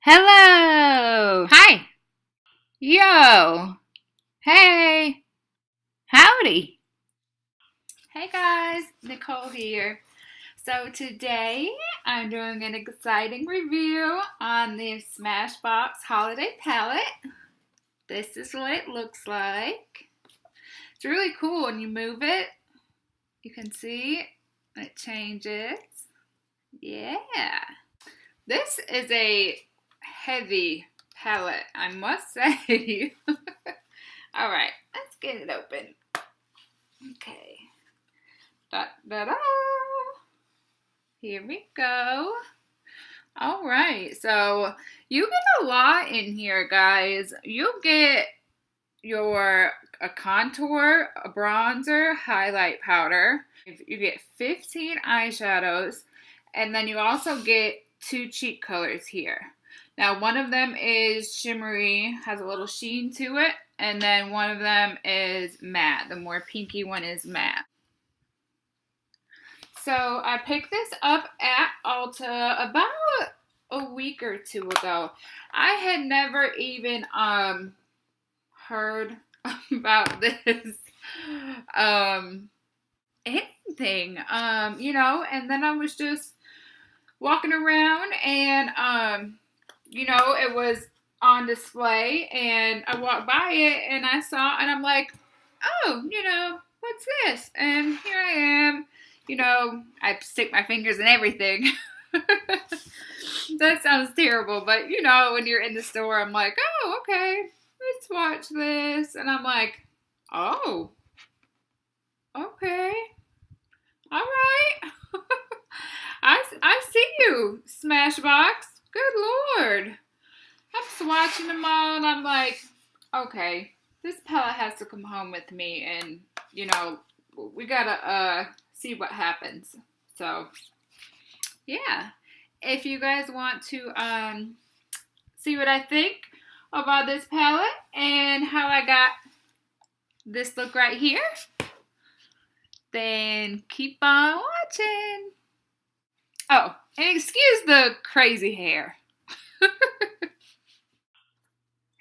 Hello! Hi! Yo! Hey! Howdy! Hey guys, Nicole here. So today I'm doing an exciting review on the Smashbox Holiday Palette. This is what it looks like. It's really cool when you move it. You can see it changes. Yeah. This is a heavy palette, I must say. Alright, let's get it open. Okay. Da-da-da! Here we go. Alright, so you get a lot in here, guys. You'll get a contour, a bronzer, highlight powder. You get 15 eyeshadows, and then you also get 2 cheek colors here. Now, one of them is shimmery, has a little sheen to it, and then one of them is matte. The more pinky one is matte. So I picked this up at Ulta about a week or 2 ago. I had never even heard about this anything, and then I was just walking around and it was on display, and I walked by it and I saw, and I'm like, oh, what's this? And here I am, I stick my fingers in everything. That sounds terrible, but when you're in the store, I'm like, oh, okay, let's watch this. And I'm like, oh, okay, all right. I see you, Smashbox. Good Lord. I'm swatching them all, and I'm like, okay, this palette has to come home with me, and, we gotta see what happens. So, yeah. If you guys want to see what I think about this palette and how I got this look right here, then keep on watching. Oh, and excuse the crazy hair.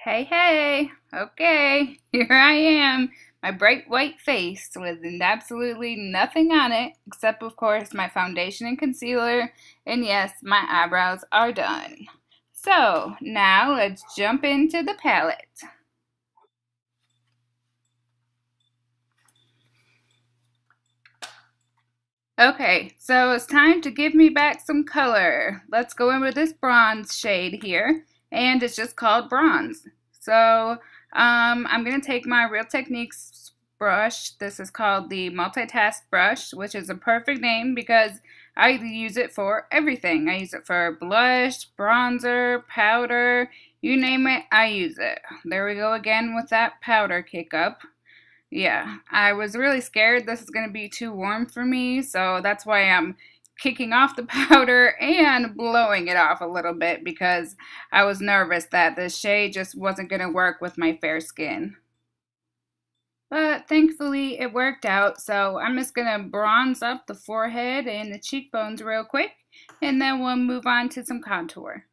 Hey, okay, here I am, my bright white face with absolutely nothing on it, except of course my foundation and concealer, and yes, my eyebrows are done. So, now let's jump into the palette. Okay, so it's time to give me back some color. Let's go in with this bronze shade here, and it's just called bronze. So I'm going to take my Real Techniques brush. This is called the Multitask Brush, which is a perfect name because I use it for everything. I use it for blush, bronzer, powder, you name it, I use it. There we go again with that powder kick up. Yeah, I was really scared this is going to be too warm for me, so that's why I'm kicking off the powder and blowing it off a little bit because I was nervous that the shade just wasn't going to work with my fair skin. But thankfully it worked out, so I'm just going to bronze up the forehead and the cheekbones real quick, and then we'll move on to some contour.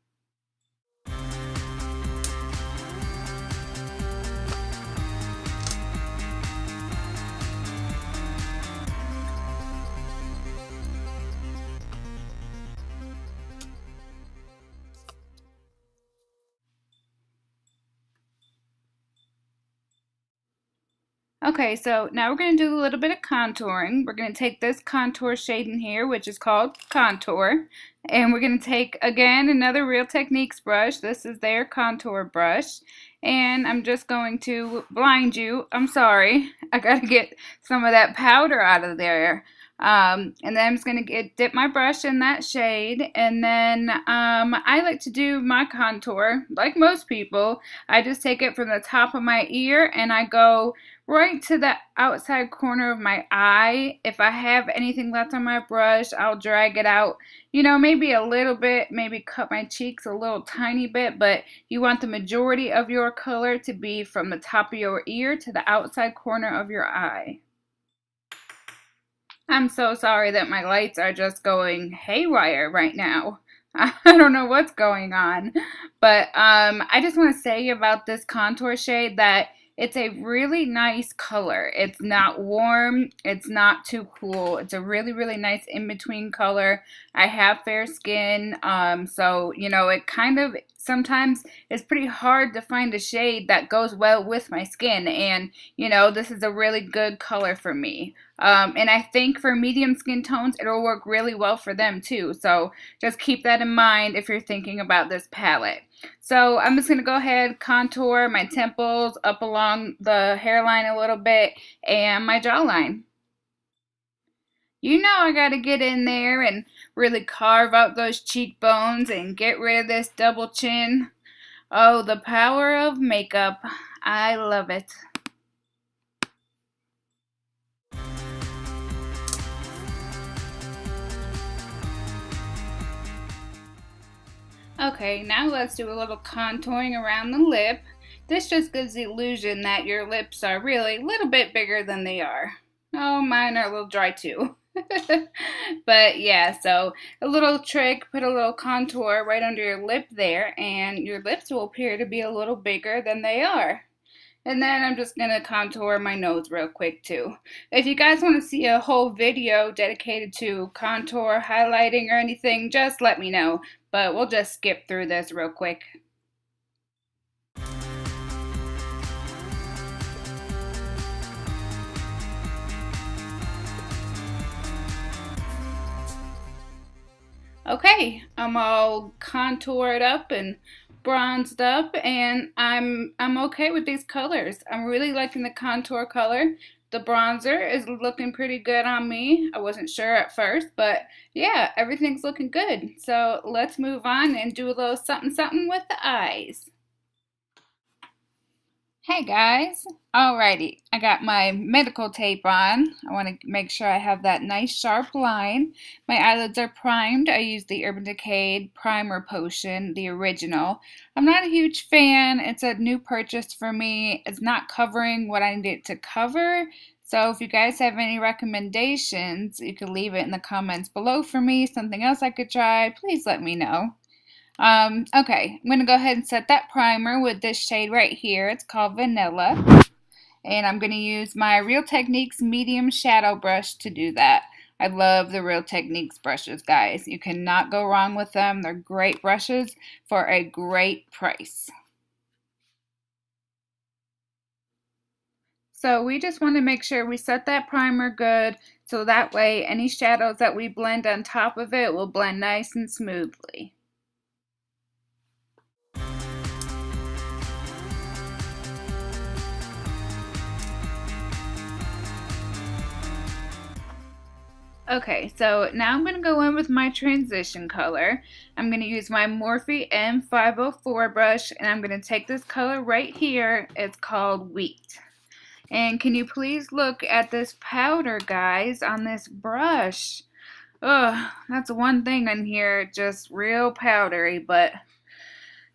Okay, so now we're going to do a little bit of contouring. We're going to take this contour shade in here, which is called Contour, and we're going to take, again, another Real Techniques brush. This is their contour brush, and I'm just going to blind you. I'm sorry, I got to get some of that powder out of there. And then I'm just going to dip my brush in that shade, and then I like to do my contour like most people. I just take it from the top of my ear and I go right to the outside corner of my eye. If I have anything left on my brush, I'll drag it out, maybe a little bit, maybe cut my cheeks a little tiny bit, but you want the majority of your color to be from the top of your ear to the outside corner of your eye. I'm so sorry that my lights are just going haywire right now. I don't know what's going on. But I just want to say about this contour shade that it's a really nice color. It's not warm. It's not too cool. It's a really, really nice in-between color. I have fair skin, so, you know, it kind of sometimes it's pretty hard to find a shade that goes well with my skin. And, you know, this is a really good color for me. And I think for medium skin tones, it'll work really well for them too. So just keep that in mind if you're thinking about this palette. So I'm just going to go ahead, contour my temples up along the hairline a little bit and my jawline. You know I got to get in there and really carve out those cheekbones and get rid of this double chin. Oh, the power of makeup. I love it. Okay, now let's do a little contouring around the lip. This just gives the illusion that your lips are really a little bit bigger than they are. Oh, mine are a little dry too. But yeah, so a little trick, put a little contour right under your lip there, and your lips will appear to be a little bigger than they are. And then I'm just going to contour my nose real quick too. If you guys want to see a whole video dedicated to contour, highlighting, or anything, just let me know. But we'll just skip through this real quick. Okay, I'm all contoured up and bronzed up, and I'm okay with these colors. I'm really liking the contour color. The bronzer is looking pretty good on me. I wasn't sure at first, but yeah, everything's looking good. So let's move on and do a little something something with the eyes. Hey guys, alrighty, I got my medical tape on. I want to make sure I have that nice sharp line. My eyelids are primed. I use the Urban Decay Primer Potion, the original. I'm not a huge fan. It's a new purchase for me. It's not covering what I need it to cover. So if you guys have any recommendations, you can leave it in the comments below for me. Something else I could try, please let me know. Okay, I'm going to go ahead and set that primer with this shade right here. It's called Vanilla. And I'm going to use my Real Techniques medium shadow brush to do that. I love the Real Techniques brushes, guys. You cannot go wrong with them. They're great brushes for a great price. So we just want to make sure we set that primer good, so that way any shadows that we blend on top of it will blend nice and smoothly. Okay, so now I'm going to go in with my transition color. I'm going to use my Morphe M504 brush, and I'm going to take this color right here. It's called Wheat. And can you please look at this powder, guys, on this brush? Ugh, that's one thing in here, just real powdery, but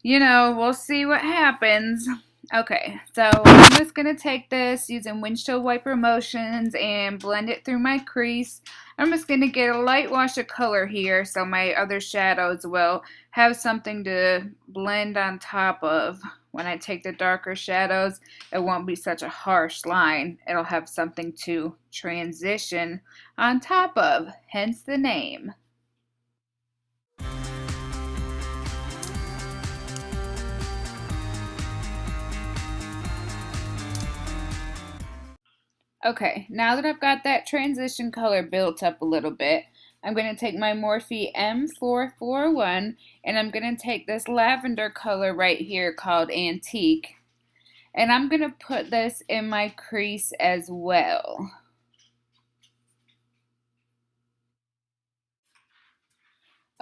you know, we'll see what happens. Okay, so I'm just going to take this using windshield wiper motions and blend it through my crease. I'm just going to get a light wash of color here so my other shadows will have something to blend on top of. When I take the darker shadows, it won't be such a harsh line. It'll have something to transition on top of, hence the name. Okay, now that I've got that transition color built up a little bit, I'm going to take my Morphe M441 and I'm going to take this lavender color right here called Antique, and I'm going to put this in my crease as well.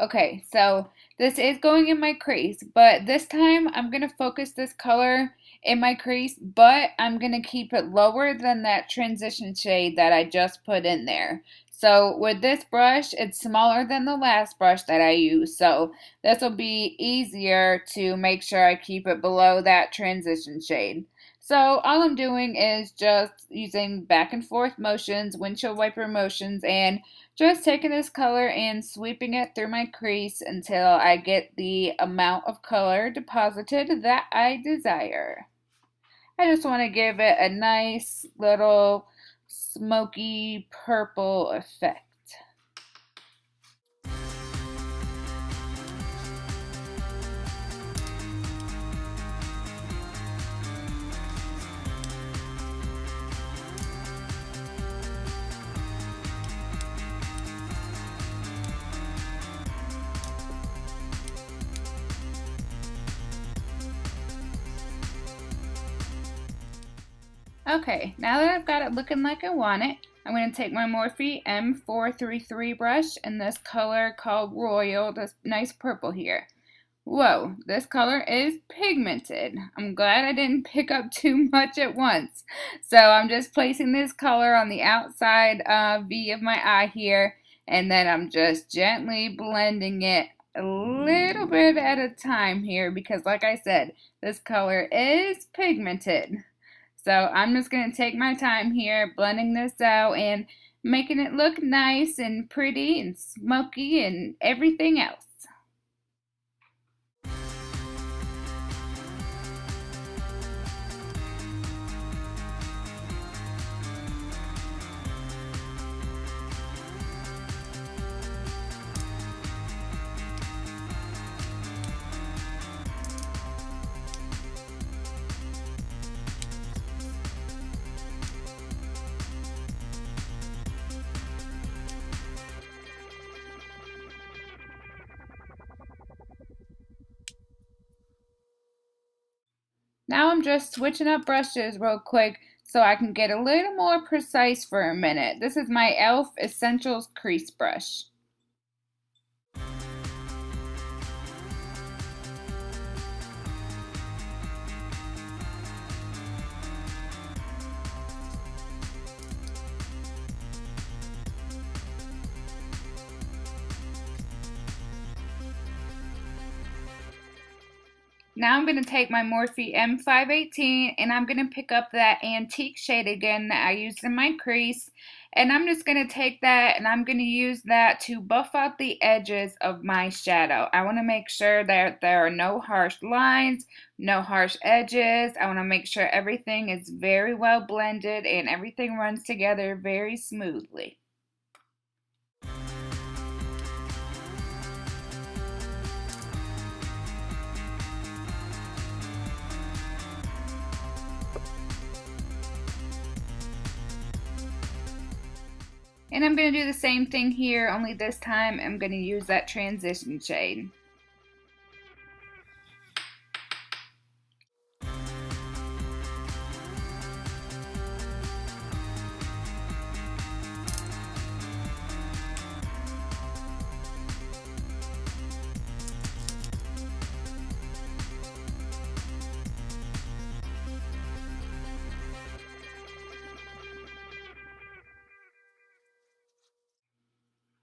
Okay, so this is going in my crease, but this time I'm going to focus this color in my crease, but I'm going to keep it lower than that transition shade that I just put in there. So with this brush, it's smaller than the last brush that I used, so this will be easier to make sure I keep it below that transition shade. So all I'm doing is just using back and forth motions, windshield wiper motions, and just taking this color and sweeping it through my crease until I get the amount of color deposited that I desire. I just want to give it a nice little smoky purple effect. Okay, now that I've got it looking like I want it, I'm going to take my Morphe M433 brush in this color called Royal, this nice purple here. Whoa, this color is pigmented. I'm glad I didn't pick up too much at once. So I'm just placing this color on the outside V of my eye here, and then I'm just gently blending it a little bit at a time here because like I said, this color is pigmented. So I'm just going to take my time here blending this out and making it look nice and pretty and smoky and everything else. Now I'm just switching up brushes real quick so I can get a little more precise for a minute. This is my e.l.f. Essentials Crease Brush. Now I'm going to take my Morphe M518 and I'm going to pick up that antique shade again that I used in my crease. And I'm just going to take that and I'm going to use that to buff out the edges of my shadow. I want to make sure that there are no harsh lines, no harsh edges. I want to make sure everything is very well blended and everything runs together very smoothly. And I'm going to do the same thing here, only this time I'm going to use that transition shade.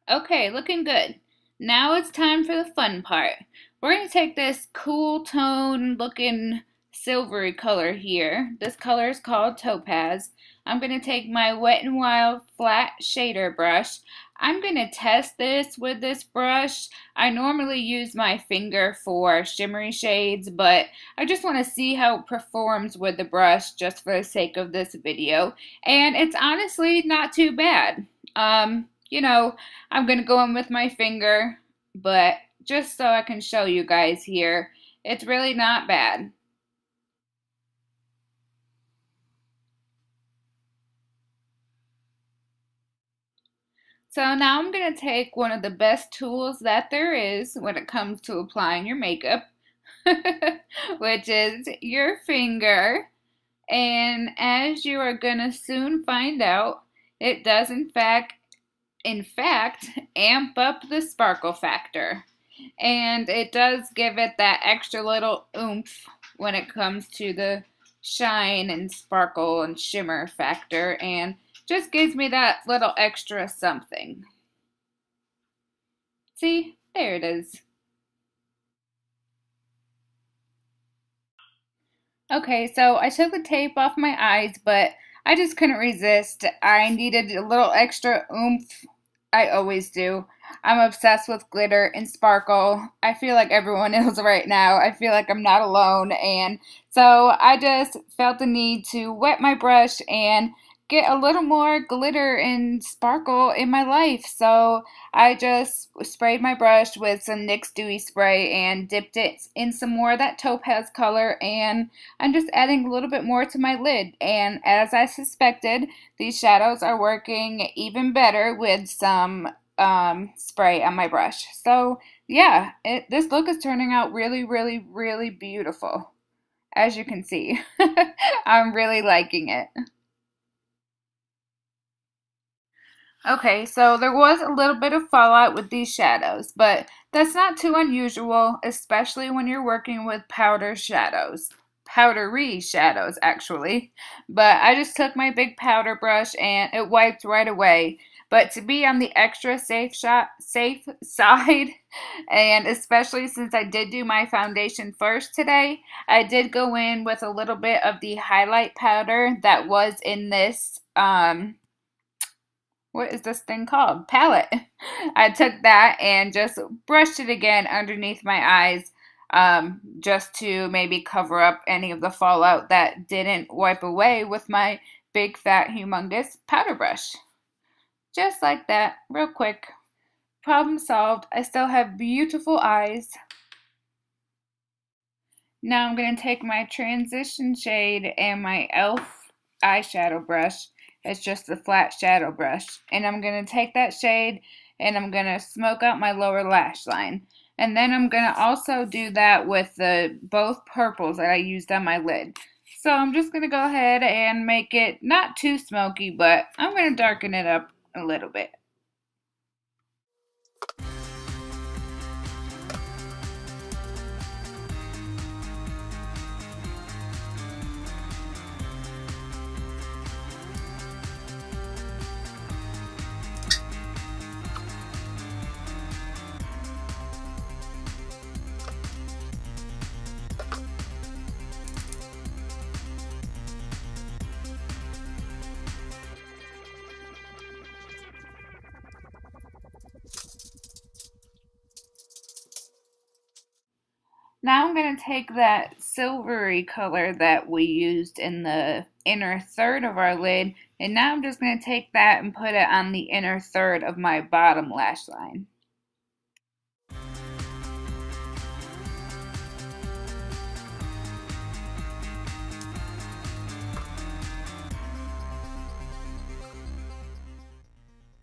Okay, looking good. Now it's time for the fun part. We're going to take this cool tone looking silvery color here. This color is called Topaz. I'm going to take my Wet n Wild flat shader brush. I'm going to test this with this brush. I normally use my finger for shimmery shades, but I just want to see how it performs with the brush just for the sake of this video. And it's honestly not too bad. You know, I'm going to go in with my finger, but just so I can show you guys here, it's really not bad. So now I'm going to take one of the best tools that there is when it comes to applying your makeup, which is your finger. And as you are going to soon find out, it does in fact amp up the sparkle factor, and it does give it that extra little oomph when it comes to the shine and sparkle and shimmer factor, and just gives me that little extra something. See, there it is. Okay, so I took the tape off my eyes, but I just couldn't resist. I needed a little extra oomph. I always do. I'm obsessed with glitter and sparkle. I feel like everyone is right now. I feel like I'm not alone. And so I just felt the need to wet my brush and get a little more glitter and sparkle in my life. So I just sprayed my brush with some NYX Dewy Spray and dipped it in some more of that topaz color, and I'm just adding a little bit more to my lid. And as I suspected, these shadows are working even better with some spray on my brush. So yeah, this look is turning out really, really, really beautiful. As you can see, I'm really liking it. Okay, so there was a little bit of fallout with these shadows, but that's not too unusual, especially when you're working with powder shadows. Powdery shadows, actually. But I just took my big powder brush and it wiped right away. But to be on the extra safe side, and especially since I did do my foundation first today, I did go in with a little bit of the highlight powder that was in this what is this thing called? Palette. I took that and just brushed it again underneath my eyes, just to maybe cover up any of the fallout that didn't wipe away with my big fat humongous powder brush. Just like that, real quick. Problem solved. I still have beautiful eyes. Now I'm going to take my transition shade and my e.l.f. eyeshadow brush. It's just a flat shadow brush. And I'm going to take that shade and I'm going to smoke out my lower lash line. And then I'm going to also do that with the both purples that I used on my lid. So I'm just going to go ahead and make it not too smoky, but I'm going to darken it up a little bit. Now I'm going to take that silvery color that we used in the inner third of our lid, and now I'm just going to take that and put it on the inner third of my bottom lash line.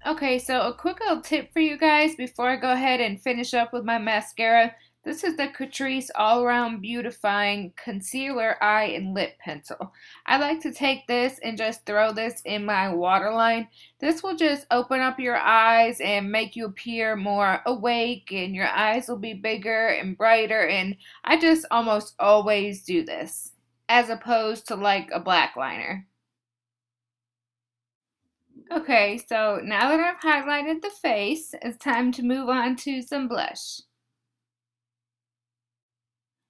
Okay, so a quick little tip for you guys before I go ahead and finish up with my mascara. This is the Catrice All Around Beautifying Concealer Eye and Lip Pencil. I like to take this and just throw this in my waterline. This will just open up your eyes and make you appear more awake, and your eyes will be bigger and brighter, and I just almost always do this as opposed to like a black liner. Okay, so now that I've highlighted the face, it's time to move on to some blush.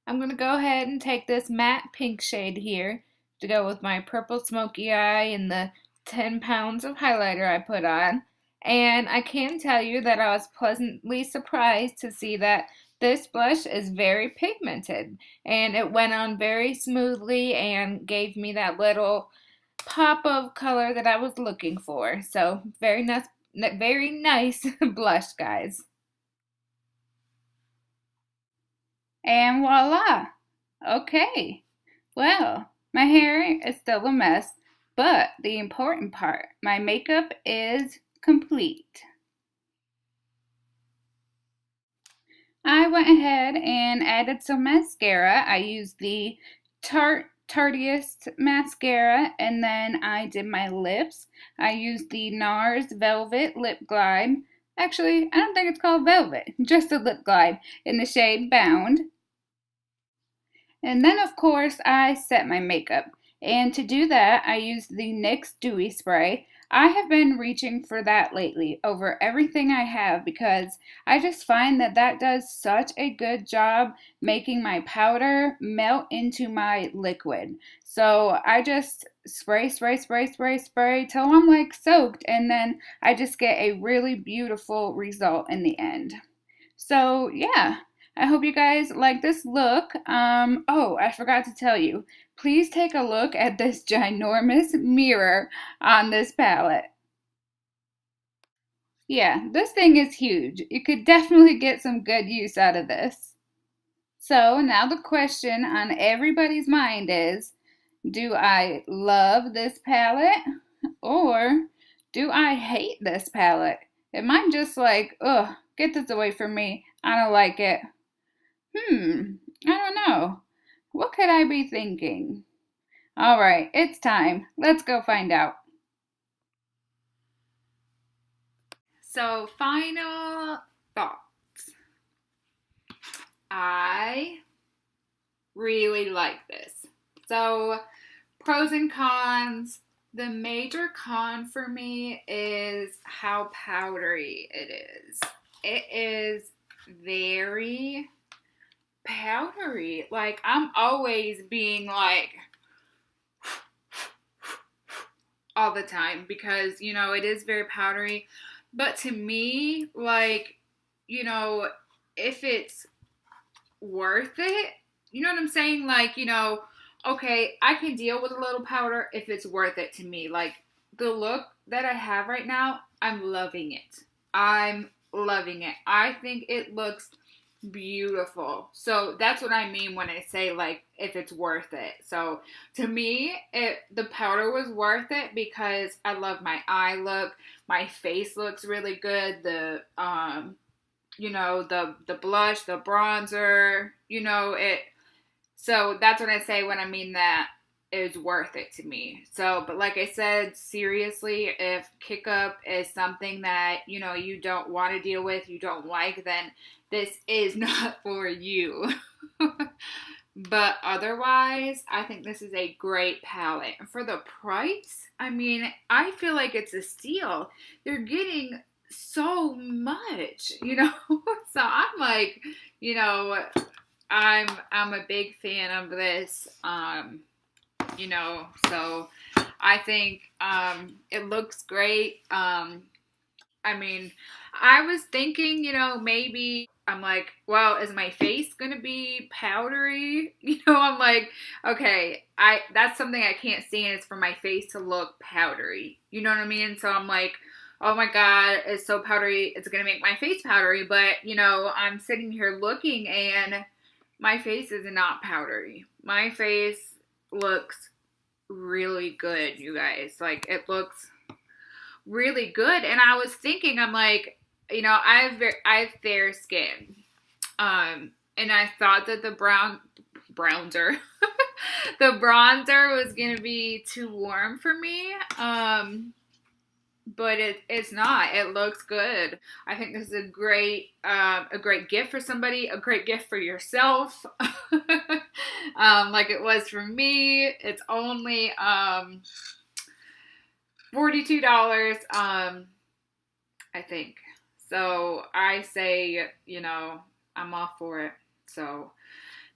I'm going to go ahead and take this matte pink shade here to go with my purple smoky eye and the 10 pounds of highlighter I put on. And I can tell you that I was pleasantly surprised to see that this blush is very pigmented, and it went on very smoothly and gave me that little pop of color that I was looking for. So very nice blush, guys. And voila! Okay, well, my hair is still a mess, but the important part, my makeup is complete. I went ahead and added some mascara. I used the Tarteist mascara, and then I did my lips. I used the NARS Velvet Lip Glide. Actually, I don't think it's called Velvet, just a lip glide in the shade Bound. And then, of course, I set my makeup. And to do that, I used the NYX Dewy Spray. I have been reaching for that lately over everything I have because I just find that that does such a good job making my powder melt into my liquid. So I just spray till I'm like soaked, and then I just get a really beautiful result in the end. So yeah, I hope you guys like this look. Oh, I forgot to tell you. Please take a look at this ginormous mirror on this palette. Yeah, this thing is huge. You could definitely get some good use out of this. So now the question on everybody's mind is, do I love this palette or do I hate this palette? Am I just like, ugh, get this away from me. I don't like it. I don't know. What could I be thinking? All right, it's time. Let's go find out. So, final thoughts. I really like this. So, pros and cons. The major con for me is how powdery it is. It is very powdery. Like, I'm always being like all the time because, you know, it is very powdery. But to me, like, you know, if it's worth it, you know what I'm saying? Like, you know, okay, I can deal with a little powder if it's worth it to me. Like, the look that I have right now, I'm loving it. I'm loving it. I think it looks beautiful. So that's what I mean when I say, like, if it's worth it. So to me, the powder was worth it because I love my eye look. My face looks really good. The you know, the blush, the bronzer, you know, it. So that's what I say when I mean that is worth it to me. So, but like I said, seriously, if kick up is something that, you know, you don't want to deal with, you don't like, then this is not for you. But otherwise, I think this is a great palette. And for the price, I mean, I feel like it's a steal. They're getting so much, you know? So I'm like, you know, I'm a big fan of this. You know, so I think it looks great. I mean, I was thinking, you know, maybe I'm like, well, is my face gonna be powdery? You know, I'm like, okay, that's something I can't stand is for my face to look powdery. You know what I mean? So I'm like, oh my god, it's so powdery, it's gonna make my face powdery. But, you know, I'm sitting here looking and my face is not powdery. My face looks really good, you guys. Like, it looks really good. And I was thinking, I'm like, you know, I have fair skin. And I thought that the bronzer the bronzer was gonna be too warm for me. But it's not. It looks good. I think this is a great gift for somebody, a great gift for yourself. Like it was for me. It's only $42, I think. So I say, you know, I'm all for it. So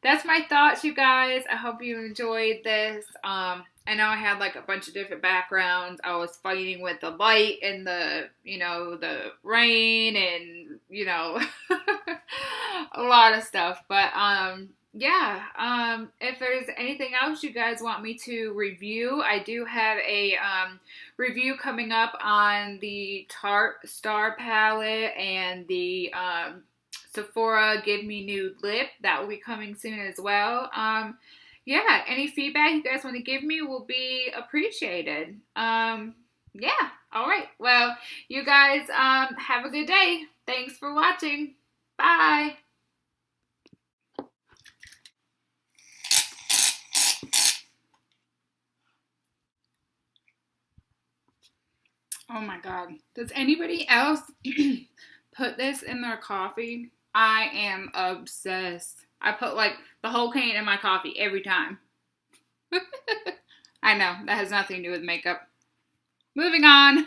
that's my thoughts, you guys. I hope you enjoyed this. I know I had like a bunch of different backgrounds. I was fighting with the light and the, you know, the rain and, you know, a lot of stuff. But yeah, if there's anything else you guys want me to review, I do have a review coming up on the Tarte Star Palette and the Sephora Give Me Nude Lip. That will be coming soon as well. Yeah, any feedback you guys want to give me will be appreciated. Yeah, all right. Well, you guys have a good day. Thanks for watching. Bye. Oh my god. Does anybody else put this in their coffee? I am obsessed. I put like the whole can in my coffee every time. I know, that has nothing to do with makeup. Moving on.